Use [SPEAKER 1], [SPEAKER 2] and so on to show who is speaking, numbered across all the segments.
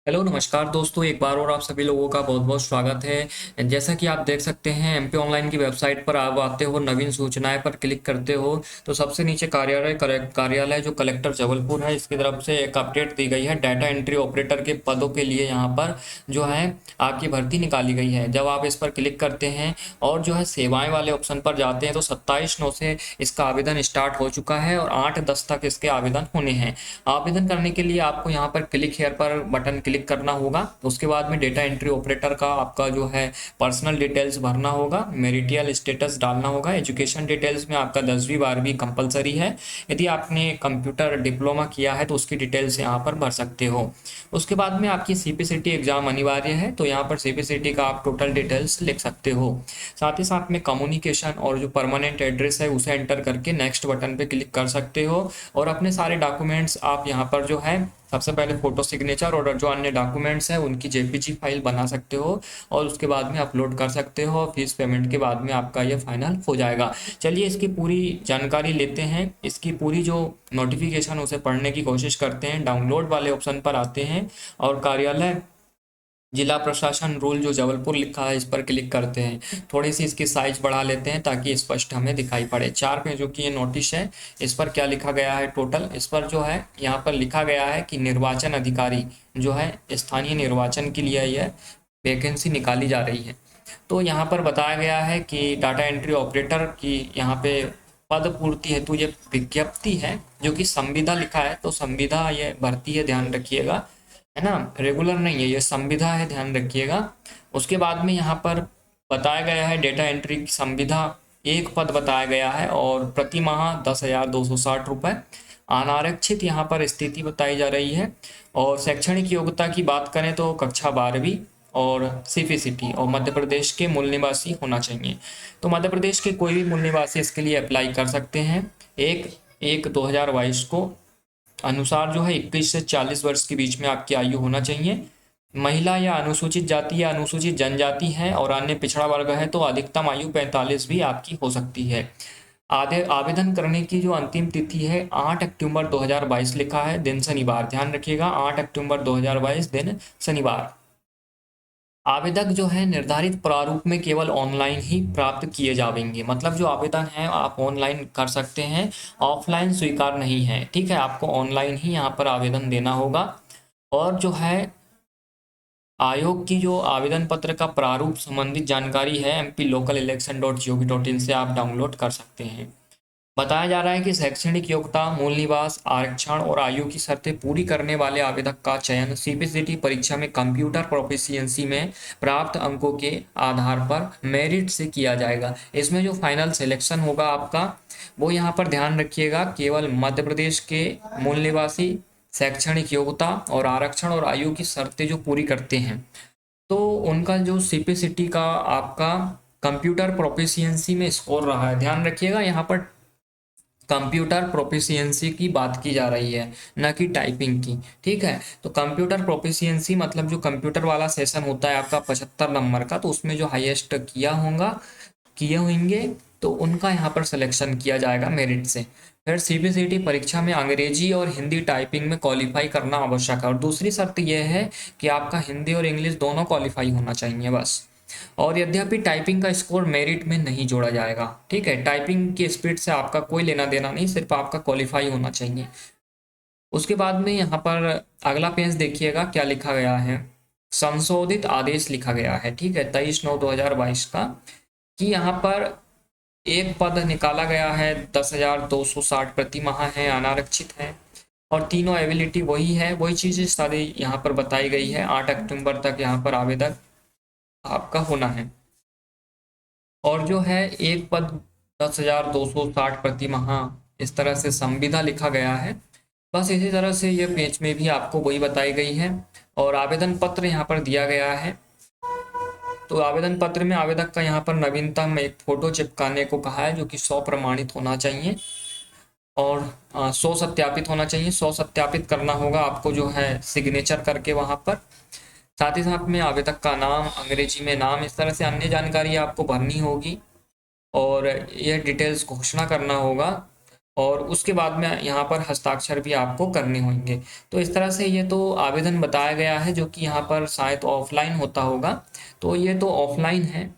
[SPEAKER 1] Hello नमस्कार दोस्तों, एक बार और आप सभी लोगों का बहुत बहुत स्वागत है। जैसा कि आप देख सकते हैं एमपी ऑनलाइन की वेबसाइट पर आप आते हो, नवीन सूचनाएं पर क्लिक करते हो तो सबसे नीचे कार्यालय जो कलेक्टर जबलपुर है इसकी तरफ से एक अपडेट दी गई है। डाटा एंट्री ऑपरेटर के पदों के लिए यहाँ पर जो है आपकी भर्ती निकाली गई है। जब आप इस पर क्लिक करते हैं और जो है सेवाएं वाले ऑप्शन पर जाते हैं तो 27/9 से इसका आवेदन स्टार्ट हो चुका है और 8/10 तक इसके आवेदन होने हैं। आवेदन करने के लिए आपको यहाँ पर क्लिक हेयर पर बटन क्लिक करना होगा। उसके बाद में डेटा एंट्री ऑपरेटर का आपका जो है पर्सनल डिटेल्स भरना होगा, मैरिटल स्टेटस डालना होगा। एजुकेशन डिटेल्स में आपका 10वीं 12वीं कंपलसरी है। यदि आपने कंप्यूटर डिप्लोमा किया है तो उसकी डिटेल्स यहाँ पर भर सकते हो। उसके बाद में आपकी सीपीसीटी एग्जाम अनिवार्य है तो यहाँ पर सीपीसीटी का आप टोटल डिटेल्स लिख सकते हो। साथ ही साथ में कम्युनिकेशन और जो परमानेंट एड्रेस है उसे एंटर करके नेक्स्ट बटन पे क्लिक कर सकते हो और अपने सारे डॉक्यूमेंट्स आप यहाँ पर जो है सबसे पहले फोटो सिग्नेचर और जो अन्य डॉक्यूमेंट्स हैं उनकी जेपीजी फाइल बना सकते हो और उसके बाद में अपलोड कर सकते हो। फीस पेमेंट के बाद में आपका ये फाइनल हो जाएगा। चलिए इसकी पूरी जानकारी लेते हैं, इसकी पूरी जो नोटिफिकेशन उसे पढ़ने की कोशिश करते हैं। डाउनलोड वाले ऑप्शन पर आते हैं और कार्यालय जिला प्रशासन रूल जो जबलपुर लिखा है इस पर क्लिक करते हैं। थोड़ी सी इसकी साइज बढ़ा लेते हैं ताकि स्पष्ट हमें दिखाई पड़े। 4 पेजों की ये नोटिस है। इस पर क्या लिखा गया है टोटल, इस पर जो है यहाँ पर लिखा गया है कि निर्वाचन अधिकारी जो है स्थानीय निर्वाचन के लिए यह वैकेंसी निकाली जा रही है। तो यहाँ पर बताया गया है कि डाटा एंट्री ऑपरेटर की यहाँ पे पद पूर्ति हेतु ये विज्ञप्ति है जो कि संविदा लिखा है तो संविदा ये भर्ती है, ध्यान रखिएगा, है ना, रेगुलर नहीं है, ये संविदा है, ध्यान रखिएगा। उसके बाद में यहाँ पर बताया गया है डेटा एंट्री की संविदा एक पद बताया गया है और प्रति माह 10,260 रुपये। अनारक्षित यहाँ पर स्थिति बताई जा रही है। और शैक्षणिक योग्यता की बात करें तो कक्षा 12वीं और सीपीसीटी और मध्य प्रदेश के मूल निवासी होना चाहिए। तो मध्य प्रदेश के कोई भी मूल निवासी इसके लिए अप्लाई कर सकते हैं। 1/1/2022 को अनुसार जो है 21 से 40 वर्ष के बीच में आपकी आयु होना चाहिए। महिला या अनुसूचित जाति या अनुसूचित जनजाति है और अन्य पिछड़ा वर्ग है तो अधिकतम आयु 45 भी आपकी हो सकती है। आधे आवेदन करने की जो अंतिम तिथि है 8 अक्टूबर 2022 लिखा है, दिन शनिवार, ध्यान रखिएगा 8 अक्टूबर 2022 दिन शनिवार। आवेदक जो है निर्धारित प्रारूप में केवल ऑनलाइन ही प्राप्त किए जाएंगे। मतलब जो आवेदन है आप ऑनलाइन कर सकते हैं, ऑफलाइन स्वीकार नहीं है। ठीक है, आपको ऑनलाइन ही यहाँ पर आवेदन देना होगा। और जो है आयोग की जो आवेदन पत्र का प्रारूप संबंधित जानकारी है mplocalelection.gov.in से आप डाउनलोड कर सकते हैं। बताया जा रहा है कि शैक्षणिक योग्यता, मूल निवास, आरक्षण और आयु की शर्तें पूरी करने वाले आवेदक का चयन सीपीसीटी परीक्षा में कंप्यूटर प्रोफिशिएंसी में प्राप्त अंकों के आधार पर मेरिट से किया जाएगा। इसमें जो फाइनल सिलेक्शन होगा आपका वो यहाँ पर ध्यान रखिएगा केवल मध्य प्रदेश के मूल निवासी, शैक्षणिक योग्यता और आरक्षण और आयु की शर्तें जो पूरी करते हैं तो उनका जो सीपीसीटी का आपका कंप्यूटर प्रोफिशिएंसी में स्कोर रहा है। ध्यान रखिएगा यहाँ पर कंप्यूटर प्रोफिशिएंसी की बात की जा रही है, न कि टाइपिंग की। ठीक है, तो कंप्यूटर प्रोफिशिएंसी मतलब जो कंप्यूटर वाला सेशन होता है आपका 75 नंबर का, तो उसमें जो हाईएस्ट किए होंगे तो उनका यहाँ पर सिलेक्शन किया जाएगा मेरिट से। फिर सीपीसीटी परीक्षा में अंग्रेजी और हिंदी टाइपिंग में क्वालिफाई करना आवश्यक है और दूसरी शर्त यह है कि आपका हिंदी और इंग्लिश दोनों क्वालिफाई होना चाहिए बस। और यद्यपि टाइपिंग का स्कोर मेरिट में नहीं जोड़ा जाएगा। ठीक है, टाइपिंग की स्पीड से आपका कोई लेना देना नहीं, सिर्फ आपका क्वालिफाई होना चाहिए। उसके बाद में यहाँ पर अगला पेज देखिएगा क्या लिखा गया है। संशोधित आदेश लिखा गया है, ठीक है, 23/9/2022 का, कि यहाँ पर एक पद निकाला गया है 10,260 प्रति माह है, अनारक्षित है और तीनों एबिलिटी वही है, वही चीज़ें सारी यहाँ पर बताई गई है। 8 अक्टूबर तक यहाँ पर आवेदन आपका होना है। और जो है एक पद 10,260 प्रति माह, इस तरह से संविदा लिखा गया है। बस इसी तरह से ये पेज में भी आपको वही बताई गई है और आवेदन पत्र यहाँ पर दिया गया है। तो आवेदन पत्र में आवेदक का यहाँ पर नवीनतम एक फोटो चिपकाने को कहा है जो कि 100 प्रमाणित होना चाहिए और 100 सत्यापित होना चाहिए। 100 सत्यापित करना होगा आपको जो है सिग्नेचर करके वहाँ पर। साथ ही साथ में आवेदक का नाम, अंग्रेजी में नाम, इस तरह से अन्य जानकारी आपको भरनी होगी और यह डिटेल्स घोषणा करना होगा। और उसके बाद में यहाँ पर हस्ताक्षर भी आपको करने होंगे। तो इस तरह से ये तो आवेदन बताया गया है, जो कि यहाँ पर शायद ऑफलाइन होता होगा। तो ये तो ऑफलाइन है,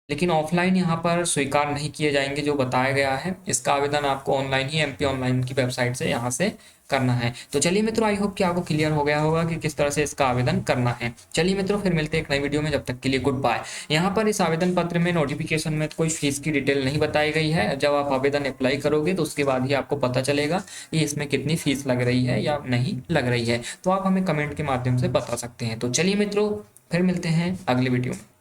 [SPEAKER 1] लेकिन ऑफलाइन यहाँ पर स्वीकार नहीं किए जाएंगे जो बताया गया है। इसका आवेदन आपको ऑनलाइन ही एमपी ऑनलाइन की वेबसाइट से यहाँ से करना है। तो चलिए मित्रों, आई होप कि आपको क्लियर हो गया होगा कि किस तरह से इसका आवेदन करना है। चलिए मित्रों, फिर मिलते हैं एक नई वीडियो में, जब तक के लिए गुड बाय। यहाँ पर इस आवेदन पत्र में नोटिफिकेशन में कोई फीस की डिटेल नहीं बताई गई है। जब आप आवेदन अप्लाई करोगे तो उसके बाद ही आपको पता चलेगा कि इसमें कितनी फीस लग रही है या नहीं लग रही है। तो आप हमें कमेंट के माध्यम से बता सकते हैं। तो चलिए मित्रों, फिर मिलते हैं अगले वीडियो में।